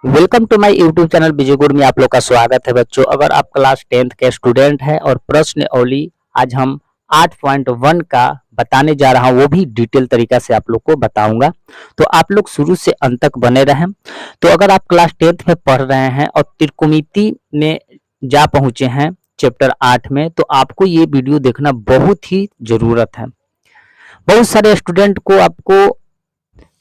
Welcome to my YouTube channel Vijay good में आप लोग का स्वागत है बच्चों। अगर आप क्लास 10th के स्टूडेंट हैं और प्रश्नावली आज हम 8.1 का बताने जा रहा हूं, वो भी डिटेल तरीका से आप लोग को बताऊंगा, तो आप लोग शुरू से अंत तक बने रहें। तो अगर आप क्लास 10th में पढ़ रहे हैं और त्रिकोणमिति में जा पहुंचे हैं चैप्टर 8 में, तो आपको ये वीडियो देखना बहुत ही जरूरत है। बहुत सारे स्टूडेंट को आपको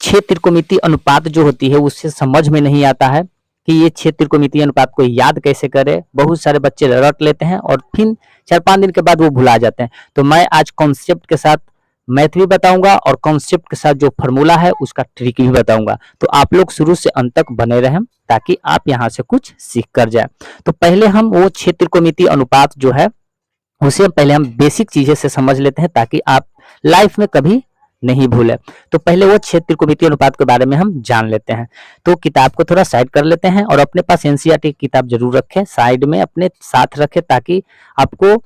6 त्रिकोणमिति अनुपात जो होती है उससे समझ में नहीं आता है कि ये 6 त्रिकोणमिति अनुपात को याद कैसे करें। बहुत सारे बच्चे रट लेते हैं और फिर 4-5 दिन के बाद वो भुला जाते हैं। तो मैं आज कॉन्सेप्ट के साथ मैथ भी बताऊंगा और कॉन्सेप्ट के साथ जो फॉर्मूला है उसका ट्रिक भी बताऊंगा। तो आप लोग शुरू से अंत तक बने रहें ताकि आप यहाँ से कुछ सीख कर जाए। तो पहले हम वो 6 त्रिकोणमिति अनुपात जो है उसे पहले हम बेसिक चीजें से समझ लेते हैं ताकि आप लाइफ में कभी नहीं भूले। तो पहले वो 6 त्रिकोणमिति अनुपात के बारे में हम जान लेते हैं। तो किताब को थोड़ा साइड कर लेते हैं और अपने पास एनसीईआरटी की किताब जरूर रखें, साइड में अपने साथ रखें ताकि आपको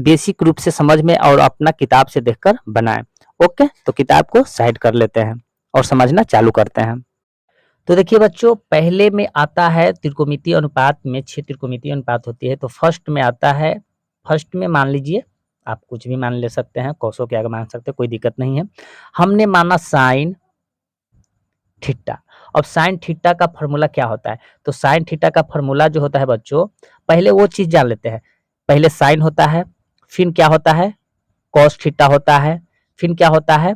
बेसिक रूप से समझ में और अपना किताब से देखकर बनाएं। ओके, तो किताब को साइड कर लेते हैं और समझना चालू करते हैं। तो देखिए बच्चों, पहले में आता है त्रिकोणमिति अनुपात में 6 त्रिकोणमिति अनुपात होती है। तो फर्स्ट में आता है, फर्स्ट में मान लीजिए आप कुछ भी मान ले सकते हैं, कोसों के आगे मान सकते हैं, कोई दिक्कत नहीं है। हमने माना साइन थीटा। अब साइन थीटा का फॉर्मूला क्या होता है? तो साइन थीटा का फॉर्मूला जो होता है बच्चों, पहले वो चीज जान लेते हैं। पहले साइन होता है, फिर क्या होता है कॉस थीटा होता है, फिर क्या होता है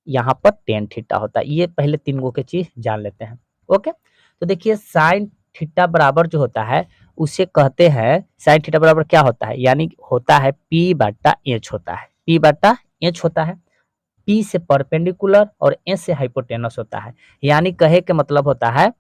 यहाँ पर टेन थीटा होता है। ये पहले 3 गो के चीज जान लेते हैं। ओके, तो देखिए साइन थीटा बराबर जो होता है उसे कहते हैं, साइन थीटा बराबर क्या होता है, यानी होता है पी बटा एच होता है, पी बटा एच होता है। पी से परपेंडिकुलर और एच से हाइपोटेनस होता है, यानी कहे के मतलब होता है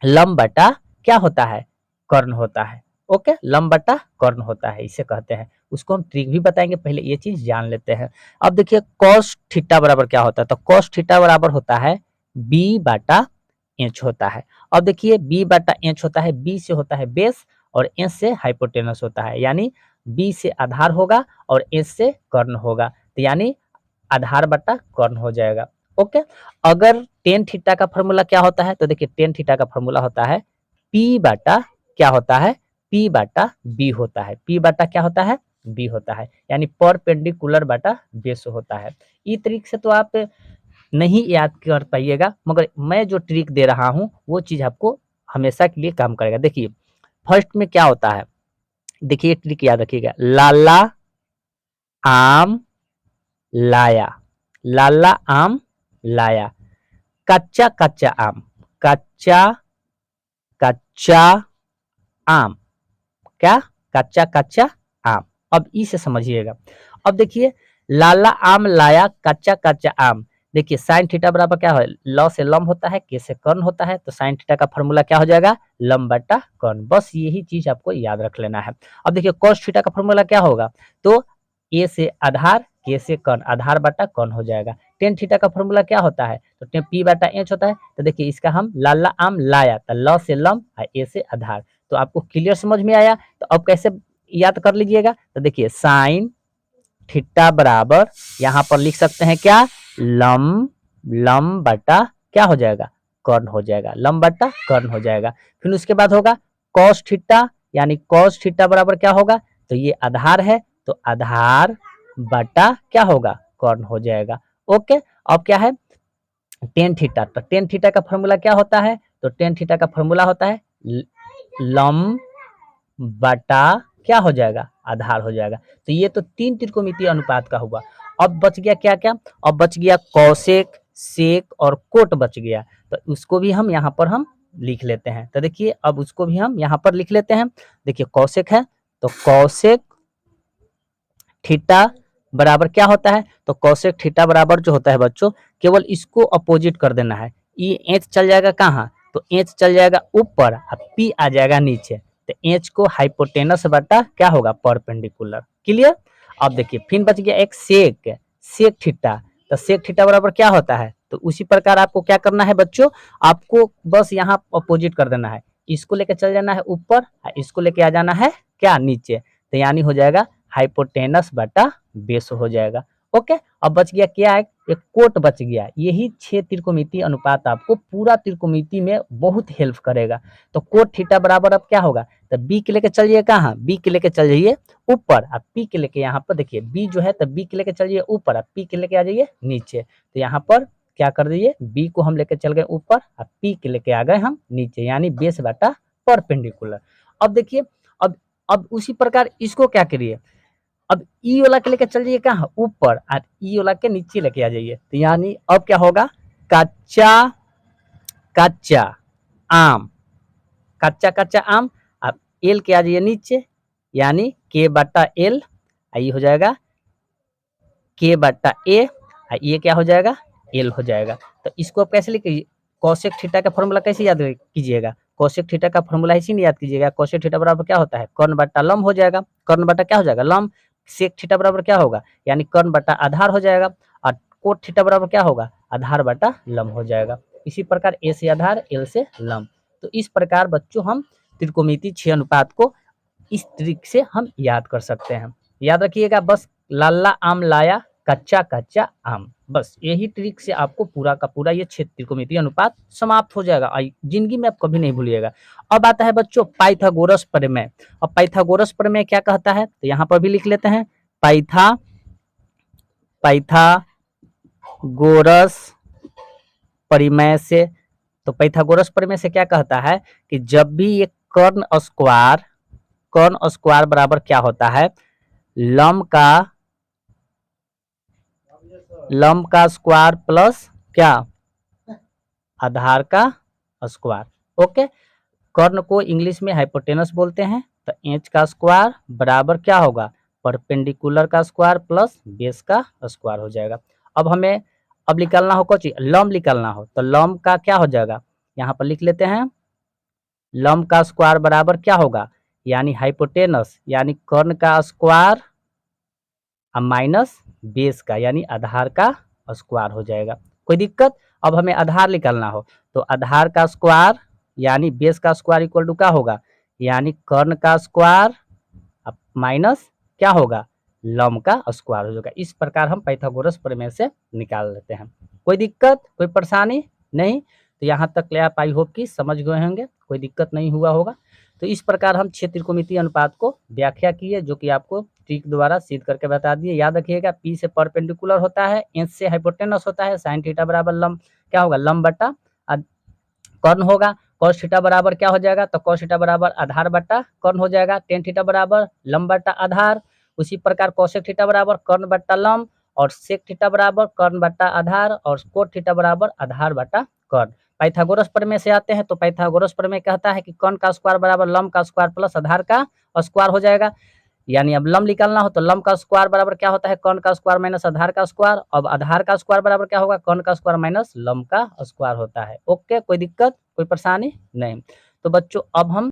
लंब बटा क्या होता है कर्ण होता है। ओके, लंब बटा कर्ण होता है, इसे कहते हैं। उसको हम ट्रिक भी बताएंगे, पहले ये चीज जान लेते हैं। अब देखिए कॉस थीटा बराबर क्या होता है? तो कॉस थीटा बराबर होता है बी बटा एच होता है। अब देखिए बी बटा एच होता है, बी से होता है बेस और एच से हाइपोटेनस होता है, यानी बी से आधार होगा और एच से कर्ण होगा, तो यानी आधार बटा कर्ण हो जाएगा। ओके, अगर टेन थीटा का फॉर्मूला क्या होता है? तो देखिए टेन थीटा का फॉर्मूला होता है पी बटा क्या होता है, पी बटा बी होता है। पी बटा क्या होता है, बी होता है, यानी परपेंडिकुलर बटा बेस होता है। इस तरीके से तो आप नहीं याद कर पाइएगा, मगर मैं जो ट्रिक दे रहा हूं वो चीज आपको हमेशा के लिए काम करेगा। देखिए फर्स्ट में क्या होता है, देखिए ट्रिक याद रखिएगा, लाला आम लाया, लाला आम लाया, कच्चा कच्चा आम, कच्चा कच्चा आम, क्या कच्चा कच्चा आम। अब इसे समझिएगा। अब देखिए लाला आम लाया कच्चा कच्चा आम। देखिए साइन थीटा बराबर क्या है, लॉ से लंब होता है, के से कर्ण होता है, तो साइन थीटा का फॉर्मूला क्या हो जाएगा, लंब बटा कर्ण। बस यही चीज आपको याद रख लेना है। अब देखिए कॉस थीटा का फॉर्मूला क्या होगा, तो ए से आधार, के से कर्ण, आधार बटा कर्ण हो जाएगा। टेन थीटा का फॉर्मूला क्या होता है, तो पी बटा एच होता है। तो देखिए इसका हम लाला आम लाया, तो लॉ से लंब और ए से आधार। तो आपको क्लियर समझ में आया? तो अब कैसे याद कर लीजिएगा, तो देखिए साइन थीटा बराबर यहाँ पर लिख सकते हैं क्या, लंब, लंब बटा क्या हो जाएगा, कर्ण हो जाएगा, लंब बटा कर्ण हो जाएगा। फिर उसके बाद होगा कॉस थीटा, यानी कॉस थीटा बराबर क्या होगा, तो ये आधार है तो आधार बटा क्या होगा, कर्ण हो जाएगा। ओके, अब क्या है टेन थीटा, तो टेन थीटा का फॉर्मूला क्या होता है, तो टेन थीटा का फॉर्मूला होता है लंब बटा क्या हो जाएगा, आधार हो जाएगा। तो ये तो 3 त्रिकोणमितीय अनुपात का हुआ। अब बच गया क्या क्या, अब बच गया कौसेक, सेक और कोट बच गया। तो उसको भी हम यहाँ पर हम लिख लेते हैं। तो देखिए अब उसको भी हम यहाँ पर लिख लेते हैं। देखिए कौसेक है तो कौसेक थीटा बराबर क्या होता है, तो कौसेक थीटा बराबर जो होता है बच्चों, केवल इसको अपोजिट कर देना है। ये एच चल जाएगा कहाँ, तो एच चल जाएगा ऊपर और पी आ जाएगा नीचे। तो एच को हाइपोटेनस बटा क्या होगा, परपेंडिकुलर। क्लियर? अब देखिए फिर बच गया एक सेक, सेक थीटा। तो सेक थीटा बराबर क्या होता है, तो उसी प्रकार आपको क्या करना है बच्चों, आपको बस यहाँ अपोजिट कर देना है। इसको लेके चल जाना है ऊपर, इसको लेके आ जाना है क्या नीचे। तो यानी हो जाएगा हाइपोटेनस बटा बेस हो जाएगा। ओके, अब बच गया क्या है, एक कोट बच गया। यही 6 त्रिकोणमितीय अनुपात आपको पूरा त्रिकोणमिति में बहुत हेल्प करेगा। तो कोट थीटा बराबर अब क्या होगा, तो बी के लेके चल जाइए कहाँ, बी के लेके चल जाइए ऊपर, अब पी के लेके यहाँ पर देखिए बी जो है, तो बी के लेके चल जाइए ऊपर, अब पी के लेके आ जाइए नीचे। तो यहाँ पर क्या कर दीजिए, बी को हम लेके चल गए ऊपर, अब पी के लेके आ गए हम नीचे, यानी बेस बटा परपेंडिकुलर। अब देखिए, अब उसी प्रकार इसको क्या करिए, अब ई वाला के लेके चल जाइए कहाँ ऊपर, और ई वाला के नीचे लेके आ जाइए। तो यानी अब क्या होगा, कच्चा कच्चा आम, कच्चा कच्चा आम, अब एल के आ जाइए नीचे, यानी के बटा एल, ये हो जाएगा के बटा ए, ये क्या हो जाएगा, एल हो जाएगा। तो इसको आप कैसे लिखिए, कोसेक थीटा का फॉर्मूला कैसे याद कीजिएगा, कोसेक थीटा का फॉर्मूला इसी नहीं याद कीजिएगा, कोसेक थीटा बराबर क्या होता है, कर्ण बटा लंब हो जाएगा, कर्ण बटा क्या हो जाएगा, लंब। सेक थीटा बराबर क्या होगा, यानी कर्ण बटा आधार हो जाएगा, और कोट थीटा बराबर क्या होगा, आधार बटा लंब हो जाएगा। इसी प्रकार ए से आधार, एल से लंब। तो इस प्रकार बच्चों हम त्रिकोणमितीय 6 अनुपात को इस ट्रिक से हम याद कर सकते हैं। याद रखिएगा, बस लाला आम लाया कच्चा कच्चा आम, बस यही ट्रिक से आपको पूरा का पूरा ये 6 त्रिकोणमितीय अनुपात समाप्त हो जाएगा, जिंदगी में आप कभी नहीं भूलिएगा। अब आता है बच्चों पाइथागोरस प्रमेय। अब पाइथागोरस प्रमेय क्या कहता है, तो यहाँ पर भी लिख लेते हैं, पाइथागोरस प्रमेय से, तो पाइथागोरस प्रमेय से क्या कहता है कि जब भी ये कर्ण स्क्वायर बराबर क्या होता है, लंब का स्क्वायर प्लस क्या, आधार का स्क्वायर। ओके, कर्ण को इंग्लिश में हाइपोटेनस बोलते हैं, तो एच का स्क्वायर बराबर क्या होगा, परपेंडिकुलर का स्क्वायर प्लस बेस का स्क्वायर हो जाएगा। अब हमें अब निकालना हो कुछ लंब निकालना हो, तो लंब का क्या हो जाएगा, यहाँ पर लिख लेते हैं, लंब का स्क्वायर बराबर क्या होगा, यानी हाइपोटेनस यानी कर्ण का स्क्वायर माइनस बेस का यानी आधार का स्क्वायर हो जाएगा। कोई दिक्कत, अब हमें आधार निकालना हो, तो आधार का स्क्वायर यानी बेस का स्क्वायर इक्वल टू क्या होगा, यानी कर्ण का स्क्वायर माइनस क्या होगा, लंब का स्क्वायर हो जाएगा। इस प्रकार हम पाइथागोरस प्रमेय से निकाल लेते हैं। कोई दिक्कत, कोई परेशानी नहीं, तो यहाँ तक ले आप आई होप कि समझ गए होंगे, कोई दिक्कत नहीं हुआ होगा। तो इस प्रकार हम 6 त्रिकोणमितीय अनुपात को व्याख्या की है, जो कि आपको ट्रिक द्वारा सिद्ध करके बता दिए। याद रखिएगा, पी से परपेंडिकुलर होता है, एच से हाइपोटेनस होता है, साइन थीटा बराबर लंब क्या होगा, लंब बटा कर्ण होगा, कॉस थीटा बराबर क्या हो जाएगा, तो कॉस थीटा बराबर आधार बटा कर्ण हो जाएगा, टेन थीटा बराबर लंब बटा आधार। उसी प्रकार कोसेक थीटा बराबर कर्ण बटा लंब, और सेक थीटा बराबर कर्ण बटा आधार, और कोट थीटा बराबर आधार बटा कर्ण। पाइथागोरस प्रमेय से आते हैं, तो पाइथागोरस प्रमेय कहता है कि कर्ण का स्क्वायर बराबर लंब का स्क्वायर प्लस आधार का स्क्वायर हो जाएगा। यानी अब लंब निकालना हो, तो लंब का स्क्वायर बराबर क्या होता है, कर्ण का स्क्वायर माइनस आधार का स्क्वायर। अब आधार का स्क्वायर बराबर क्या होगा, कर्ण का स्क्वायर माइनस लंब का स्क्वायर होता है। ओके, कोई दिक्कत, कोई परेशानी नहीं। तो बच्चों अब हम